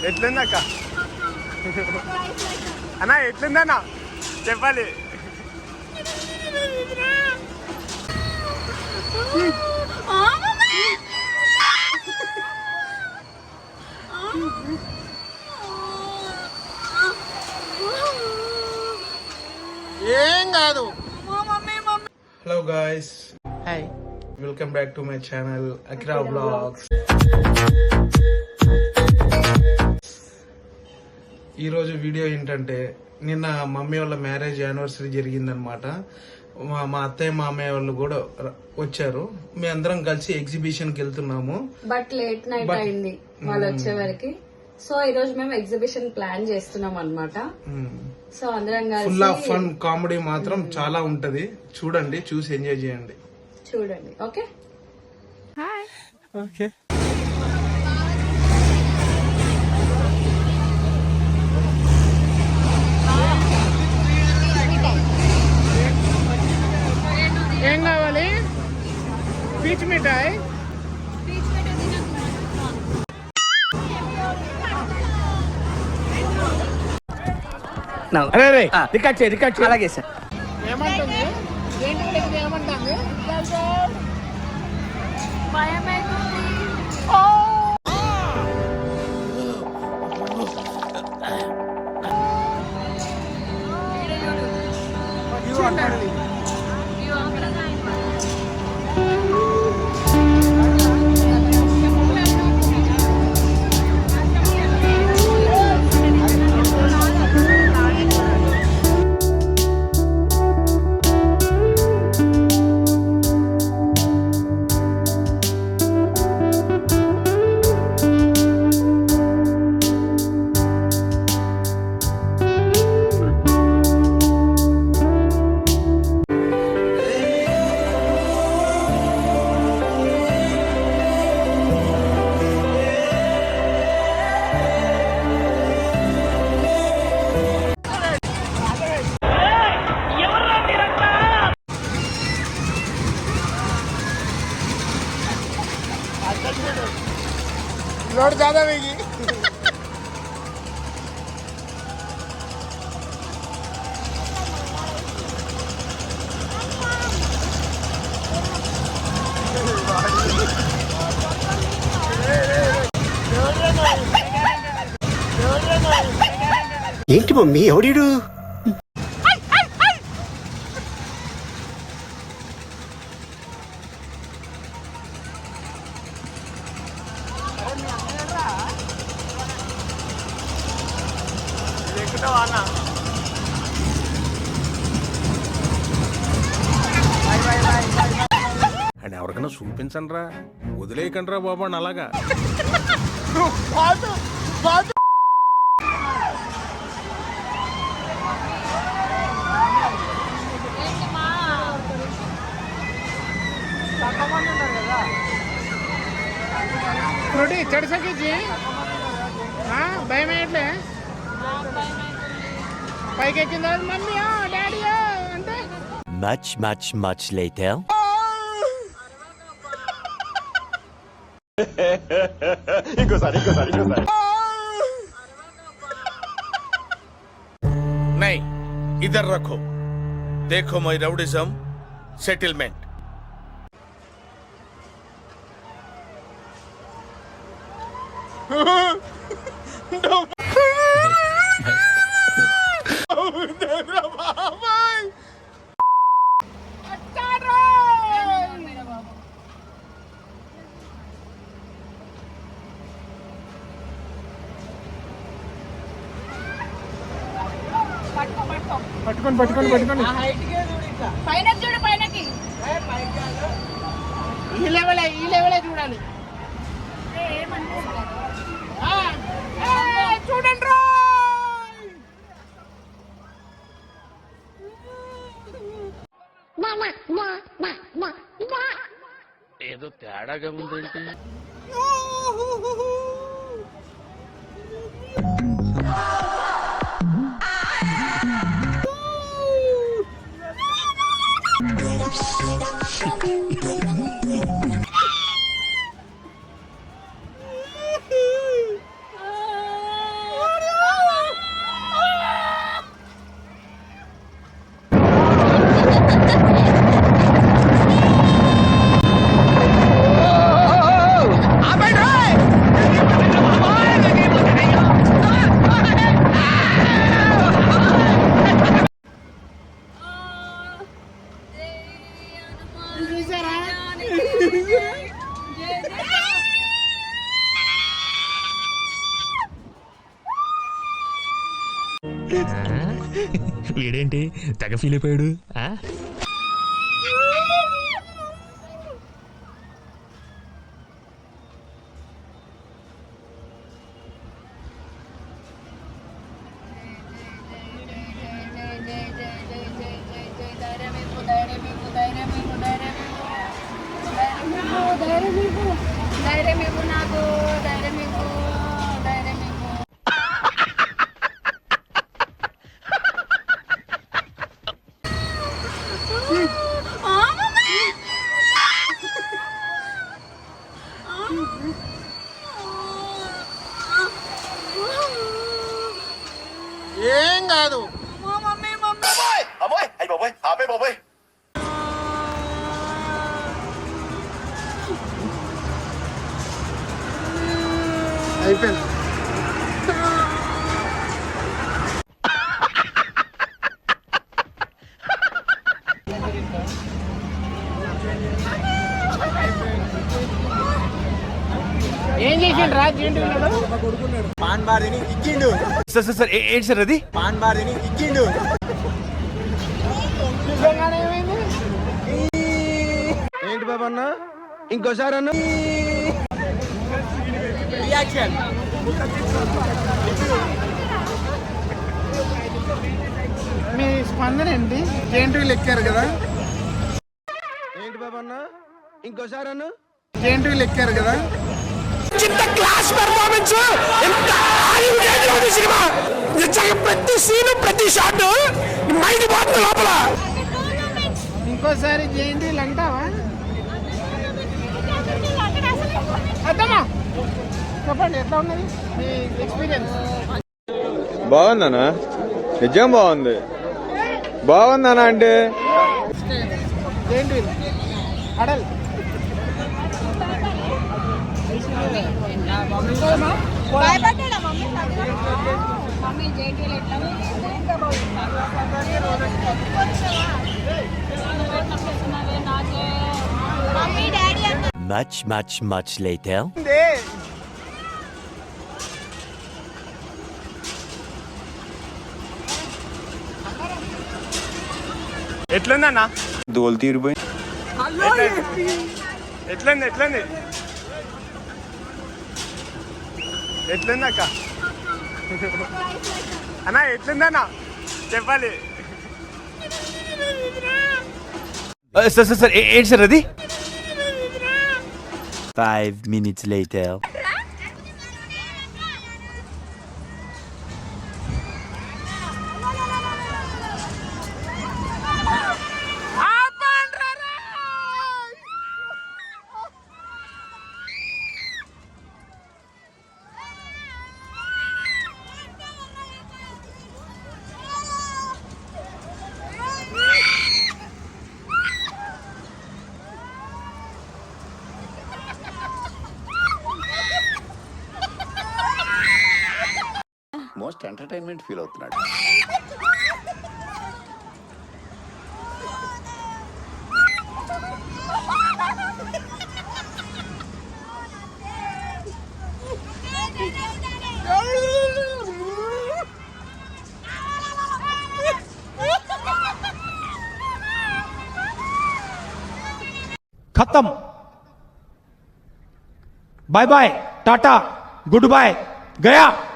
ఎట్లుందక్క అన్నా ఎట్లుందన్నా చెప్పాలి. ఏం కాదు. Hello guys, hi, welcome back to my channel Akira vlogs. ఈరోజు వీడియో ఏంటంటే, నిన్న మమ్మీ వాళ్ళ మ్యారేజ్ యానివర్సరీ జరిగిందనమాట. మా అత్తయ్య మామయ్య వాళ్ళు కూడా వచ్చారు. మీ అందరం కలిసి ఎగ్జిబిషన్కి వెళ్తున్నాము. బట్ లేట్ నైట్ అయింది వాళ్ళు వచ్చే వరకు. సో ఈ రోజు మేము ఎగ్జిబిషన్ ప్లాన్ చేస్తున్నాం అన్నమాట. సో అందరం కలిసి ఫుల్ ఆఫ్ ఫన్, కామెడీ మాత్రం చాలా ఉంటది. చూడండి, చూసి ఎంజాయ్ చేయండి. చూడండి. Okay, hi. ఓకే. ఏం కావాలి? పీచ్ మిఠాయి. అరే రికార్డ్ చేయి. అలాగే సార్. ఏమంటుంది? ఏంటి ఏమంటుంది? लोड ज्यादा होगी. ఏంటి మమ్మీ ఎవడీడు? అని ఎవరికైనా చూపించండి రా, వదిలేయకండి రా బాబు అని. అలాగా ఫ్రూటీ చెడసకిచ్చి భయం ఏంట్లే? పైకి ఎక్కిన తర్వాత మమ్మీ డాడీ అంటే much later. ఇంకోసారి. नहीं, इधर रखो. देखो माई राउडिज्म सेटलमेंट. పట్టుకొని పైన చూడు, పైనకి ఈ లెవెలే చూడాలి. చూడండి ఏదో తేడాగా ఉందేంటి? వీడేంటి తెగ ఫీల్ అయిపోయాడు ఆ? ఏం కాదు. అయిపోయింది. ఏం చేసిండు రా జేంటి పాన్ బారిని ఇచ్చిండు. సార్ సార్ సార్ ఏంటి సార్ అది? పాన్ బారిని ఇచ్చిండు. నిజంగానే ఏమైంది? ఏంటి బాబా అన్న, ఇంకోసారి అన్న రియాక్షన్. మీ స్పందన ఏంటి? జేంటి ఎక్కారు కదా, ఏంటి బాబా అన్న, ఇంకోసారి అన్న జేంటి ఎక్కారు కదా. Class performance. సినిమా నిజంగా ప్రతి సీను ప్రతి షాట్ మైండ్ పోతుంది లోపల. ఇంకోసారి జేంటి అంటావా? అర్థమా? చెప్పండి ఎట్లా ఉన్నది మీ ఎక్స్పీరియన్స్? బాగుందనా? నిజం బాగుంది. బాగుందనా అంటే జేంటి అడల్ Much later. ఎట్లుందన్నా? దోలు తీరిపోయి ఎట్లుంది ఎట్లుంది ఎట్లుంది అక్క? అన్నా ఎట్లుందన్నా చెప్పాలి. సార్ సార్ సార్ ఏంటి సార్ అది? 5 minutes later. Most entertainment feel అవుతున్నాడు. खत्म. Bye bye, tata, goodbye, गया.